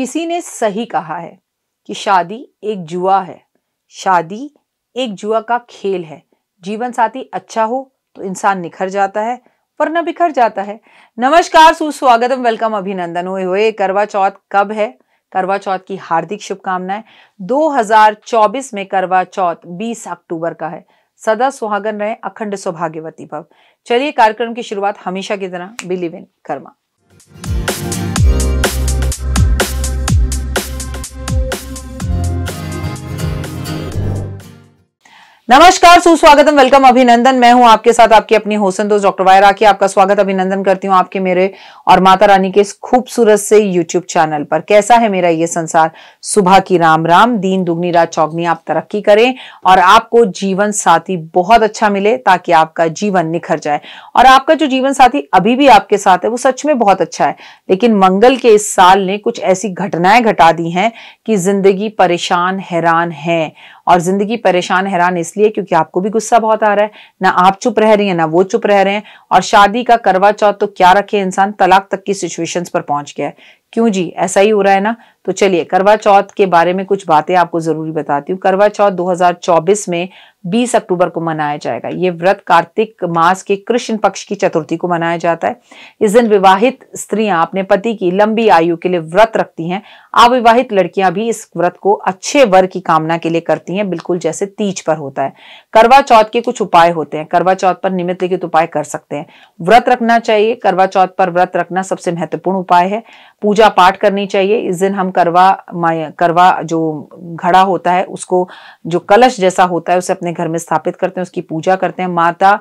किसी ने सही कहा है कि शादी एक जुआ है। शादी एक जुआ का खेल है। जीवन साथी अच्छा हो तो इंसान निखर जाता है, वरना बिखर जाता है। नमस्कार, सुस्वागतम, वेलकम, अभिनंदन। हुए करवा चौथ कब है? करवा चौथ की हार्दिक शुभकामनाएं। 2024 में करवा चौथ 20 अक्टूबर का है। सदा सुहागन रहे, अखंड सौभाग्यवती भव। चलिए कार्यक्रम की शुरुआत हमेशा की तरह बिलीव इन कर्मा। नमस्कार, सुस्वागतम, वेलकम, अभिनंदन। मैं हूं आपके साथ आपकी अपनी होसन दोस्त डॉक्टर वायरा की। आपका स्वागत अभिनंदन करती हूं आपके, मेरे और माता रानी के इस खूबसूरत से यूट्यूब चैनल पर। कैसा है मेरा ये संसार? सुबह की राम राम, दीन दुगनी रात चौगनी। आप तरक्की करें और आपको जीवन साथी बहुत अच्छा मिले ताकि आपका जीवन निखर जाए। और आपका जो जीवन साथी अभी भी आपके साथ है वो सच में बहुत अच्छा है, लेकिन मंगल के इस साल ने कुछ ऐसी घटनाएं घटा दी हैं कि जिंदगी परेशान हैरान है। और जिंदगी परेशान हैरान इसलिए क्योंकि आपको भी गुस्सा बहुत आ रहा है, ना आप चुप रह रही हैं ना वो चुप रह रहे हैं। और शादी का करवा चौथ तो क्या रखे, इंसान तलाक तक की सिचुएशंस पर पहुंच गया है। क्यों जी, ऐसा ही हो रहा है ना? तो चलिए करवा चौथ के बारे में कुछ बातें आपको जरूरी बताती हूँ। करवा चौथ 2024 में 20 अक्टूबर को मनाया जाएगा। ये व्रत कार्तिक मास के कृष्ण पक्ष की चतुर्थी को मनाया जाता है। इस दिन विवाहित स्त्रियां अपने पति की लंबी आयु के लिए व्रत रखती हैं। अविवाहित लड़कियां भी इस व्रत को अच्छे वर की कामना के लिए करती हैं, बिल्कुल जैसे तीज पर होता है। करवा चौथ के कुछ उपाय होते हैं। करवा चौथ पर निम्नलिखित उपाय कर सकते हैं। व्रत रखना चाहिए। करवा चौथ पर व्रत रखना सबसे महत्वपूर्ण उपाय है। पूजा पाठ करनी चाहिए। इस दिन हम करवा जो घड़ा होता है उसको, जो कलश जैसा होता है, उसे अपने घर में स्थापित करते हैं, उसकी पूजा करते हैं। माता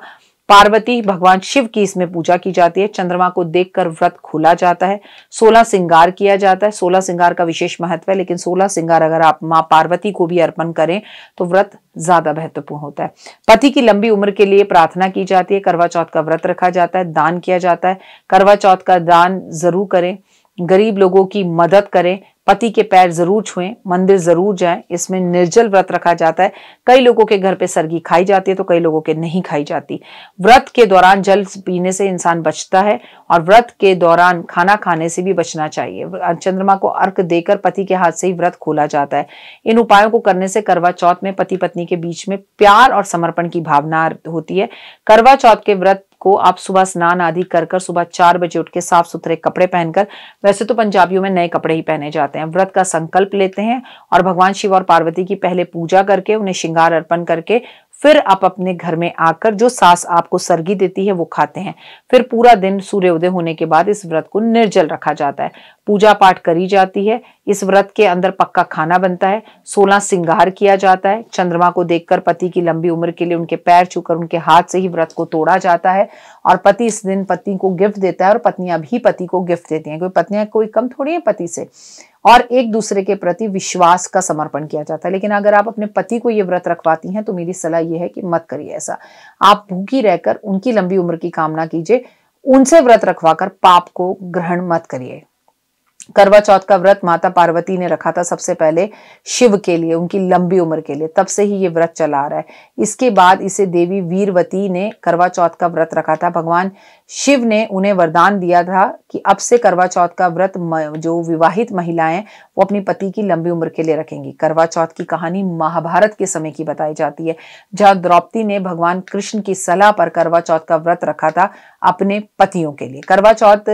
पार्वती, भगवान शिव की इसमें पूजा की जाती है। चंद्रमा को देखकर व्रत खोला जाता है। 16 श्रृंगार किया जाता है। 16 श्रृंगार का विशेष महत्व है, लेकिन 16 श्रृंगार अगर आप माँ पार्वती को भी अर्पण करें तो व्रत ज्यादा महत्वपूर्ण होता है। पति की लंबी उम्र के लिए प्रार्थना की जाती है। करवा चौथ का व्रत रखा जाता है। दान किया जाता है। करवा चौथ का दान जरूर करें। गरीब लोगों की मदद करें। पति के पैर जरूर छुएं। मंदिर जरूर जाएं। इसमें निर्जल व्रत रखा जाता है। कई लोगों के घर पे सरगी खाई जाती है तो कई लोगों के नहीं खाई जाती। व्रत के दौरान जल पीने से इंसान बचता है और व्रत के दौरान खाना खाने से भी बचना चाहिए। चंद्रमा को अर्घ देकर पति के हाथ से ही व्रत खोला जाता है। इन उपायों को करने से करवा चौथ में पति पत्नी के बीच में प्यार और समर्पण की भावना होती है। करवा चौथ के व्रत को आप सुबह स्नान आदि कर सुबह 4 बजे उठ के साफ सुथरे कपड़े पहनकर, वैसे तो पंजाबियों में नए कपड़े ही पहने जाते हैं, व्रत का संकल्प लेते हैं और भगवान शिव और पार्वती की पहले पूजा करके उन्हें श्रृंगार अर्पण करके फिर आप अपने घर में आकर जो सास आपको सरगी देती है वो खाते हैं। फिर पूरा दिन सूर्योदय होने के बाद इस व्रत को निर्जल रखा जाता है। पूजा पाठ करी जाती है। इस व्रत के अंदर पक्का खाना बनता है। 16 श्रृंगार किया जाता है। चंद्रमा को देखकर पति की लंबी उम्र के लिए उनके पैर छूकर उनके हाथ से ही व्रत को तोड़ा जाता है। और पति इस दिन पत्नी को गिफ्ट देता है और पत्नियां भी पति को गिफ्ट देती हैं। कोई पत्नियां कोई कम थोड़ी है पति से। और एक दूसरे के प्रति विश्वास का समर्पण किया जाता है। लेकिन अगर आप अपने पति को ये व्रत रखवाती हैं तो मेरी सलाह यह है कि मत करिए ऐसा। आप भूखी रहकर उनकी लंबी उम्र की कामना कीजिए। उनसे व्रत रखवाकर पाप को ग्रहण मत करिए। करवा चौथ का व्रत माता पार्वती ने रखा था सबसे पहले शिव के लिए, उनकी लंबी उम्र के लिए। तब से ही ये व्रत चला आ रहा है। इसके बाद इसे देवी वीरवती ने करवा चौथ का व्रत रखा था। भगवान शिव ने उन्हें वरदान दिया था कि अब से करवा चौथ का व्रत जो विवाहित महिलाएं वो अपनी पति की लंबी उम्र के लिए रखेंगी। करवा चौथ की कहानी महाभारत के समय की बताई जाती है, जहां द्रौपदी ने भगवान कृष्ण की सलाह पर करवा चौथ का व्रत रखा था अपने पतियों के लिए। करवा चौथ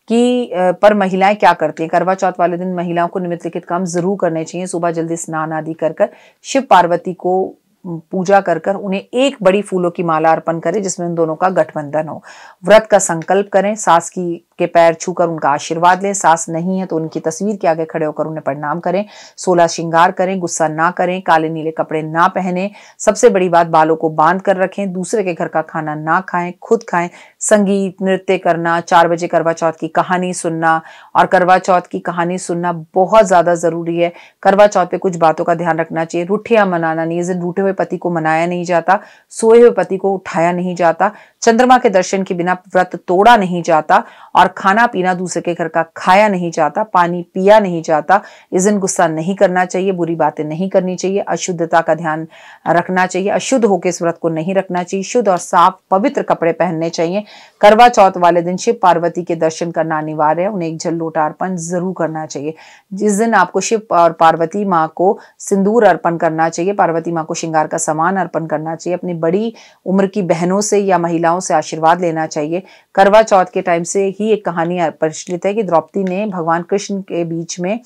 की पर महिलाएं क्या करती हैं? करवा चौथ वाले दिन महिलाओं को निम्नलिखित काम जरूर करने चाहिए। सुबह जल्दी स्नान आदि कर शिव पार्वती को पूजा कर उन्हें एक बड़ी फूलों की माला अर्पण करें जिसमें उन दोनों का गठबंधन हो। व्रत का संकल्प करें। सास के पैर छूकर उनका आशीर्वाद लें। सास नहीं है तो उनकी तस्वीर के आगे खड़े होकर उन्हें प्रणाम करें। 16 श्रृंगार करें। गुस्सा ना करें। काले नीले कपड़े ना पहने। सबसे बड़ी बात, बालों को बांध कर रखें। दूसरे के घर का खाना ना खाएं, खुद खाएं। संगीत नृत्य करना, 4 बजे करवा चौथ की कहानी सुनना, और करवा चौथ की कहानी सुनना बहुत ज्यादा जरूरी है। करवा चौथ पे कुछ बातों का ध्यान रखना चाहिए। रूठिया मनाना नहीं। इस दिन रूठे हुए पति को मनाया नहीं जाता। सोए हुए पति को उठाया नहीं जाता। चंद्रमा के दर्शन के बिना व्रत तोड़ा नहीं जाता। और खाना पीना दूसरे के घर का खाया नहीं जाता, पानी पिया नहीं जाता। इस दिन गुस्सा नहीं करना चाहिए, बुरी बातें नहीं करनी चाहिए, अशुद्धता का ध्यान रखना चाहिए, अशुद्ध होकर इस व्रत को नहीं रखना चाहिए, शुद्ध और साफ पवित्र कपड़े पहनने चाहिए। करवा चौथ वाले दिन शिव पार्वती के दर्शन करना अनिवार्य है, उन्हें एक जल लोटा अर्पण जरूर करना चाहिए। जिस दिन आपको शिव और पार्वती माँ को सिंदूर अर्पण करना चाहिए, पार्वती माँ को श्रृंगार का सामान अर्पण करना चाहिए, अपनी बड़ी उम्र की बहनों से या महिलाओं से आशीर्वाद लेना चाहिए। करवा चौथ के टाइम से ही एक कहानी प्रचलित है कि द्रौपदी ने भगवान कृष्ण के बीच में,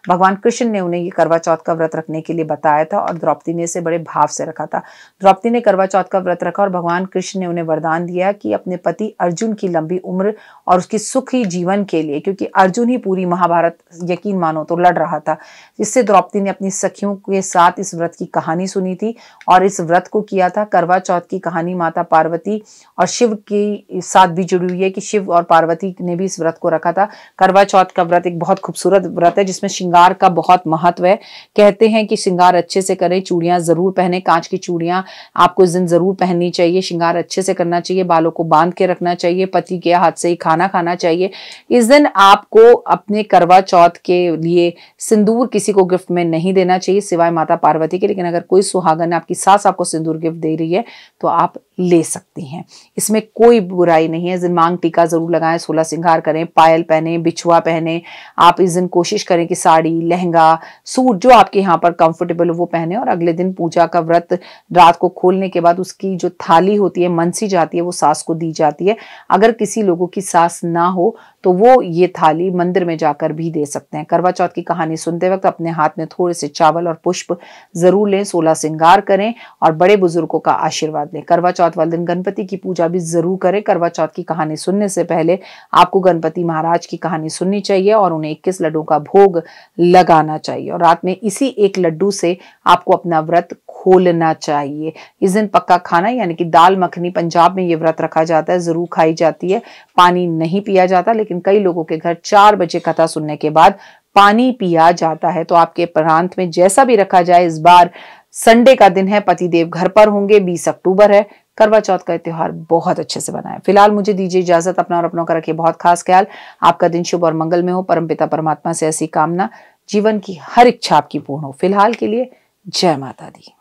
भगवान कृष्ण ने उन्हें ये करवा चौथ का व्रत रखने के लिए बताया था और द्रौपदी ने इसे बड़े भाव से रखा था। द्रौपदी ने करवा चौथ का व्रत रखा और भगवान कृष्ण ने उन्हें वरदान दिया कि अपने पति अर्जुन की लंबी उम्र और उसकी सुखी जीवन के लिए, क्योंकि अर्जुन ही पूरी महाभारत यकीन मानो तो लड़ रहा था, जिससे द्रौपदी ने अपनी सखियों के साथ इस व्रत की कहानी सुनी थी और इस व्रत को किया था। करवा चौथ की कहानी माता पार्वती और शिव के साथ भी जुड़ी हुई है कि शिव और पार्वती ने भी इस व्रत को रखा था। करवा चौथ का व्रत एक बहुत खूबसूरत व्रत है जिसमें श्रृंगार का बहुत महत्व है। कहते हैं कि श्रृंगार अच्छे से करें, चूड़ियां जरूर पहने, कांच की चूड़ियां आपको इस दिन जरूर पहननी चाहिए, श्रृंगार अच्छे से करना चाहिए, बालों को बांध के रखना चाहिए, पति के हाथ से ही खाना खाना चाहिए। इस दिन आपको अपने करवा चौथ के लिए सिंदूर किसी को गिफ्ट में नहीं देना चाहिए सिवाय माता पार्वती के, लेकिन अगर कोई सुहागन आपकी सास आपको सिंदूर गिफ्ट दे रही है तो आप ले सकती हैं, इसमें कोई बुराई नहीं है। इस दिन मांग टीका जरूर लगाएं, 16 श्रृंगार करें, पायल पहने, बिछुआ पहने। आप इस दिन कोशिश करें कि साड़ी, लहंगा, सूट जो आपके यहाँ पर कंफर्टेबल हो वो पहने और अगले दिन पूजा का व्रत रात को खोलने के बाद उसकी जो थाली होती है, मनसी जाती है, वो सास को दी जाती है। अगर किसी लोगों की सास ना हो तो वो ये थाली मंदिर में जाकर भी दे सकते हैं। करवा चौथ की कहानी सुनते वक्त अपने हाथ में थोड़े से चावल और पुष्प जरूर लें, 16 श्रृंगार करें और बड़े बुजुर्गों का आशीर्वाद लें। करवा चौथ वाले दिन गणपति की पूजा भी जरूर करें। करवा चौथ की कहानी सुनने से पहले आपको गणपति महाराज की कहानी सुननी चाहिए और उन्हें 21 लड्डू का भोग लगाना चाहिए और रात में इसी एक लड्डू से आपको अपना व्रत खोलना चाहिए। इस दिन पक्का खाना यानी कि दाल मखनी, पंजाब में ये व्रत रखा जाता है, जरूर खाई जाती है। पानी नहीं पिया जाता, लेकिन कई लोगों के घर 4 बजे कथा सुनने के बाद पानी पिया जाता है। तो आपके प्रांत में जैसा भी रखा जाए, इस बार संडे का दिन है, पतिदेव घर पर होंगे, 20 अक्टूबर है। करवा चौथ का त्योहार बहुत अच्छे से बनाएं। फिलहाल मुझे दीजिए इजाजत, अपना और अपनों का रखिए बहुत खास ख्याल। आपका दिन शुभ और मंगल में हो। परमपिता परमात्मा से ऐसी कामना, जीवन की हर इच्छा आपकी पूर्ण हो। फिलहाल के लिए जय माता दी।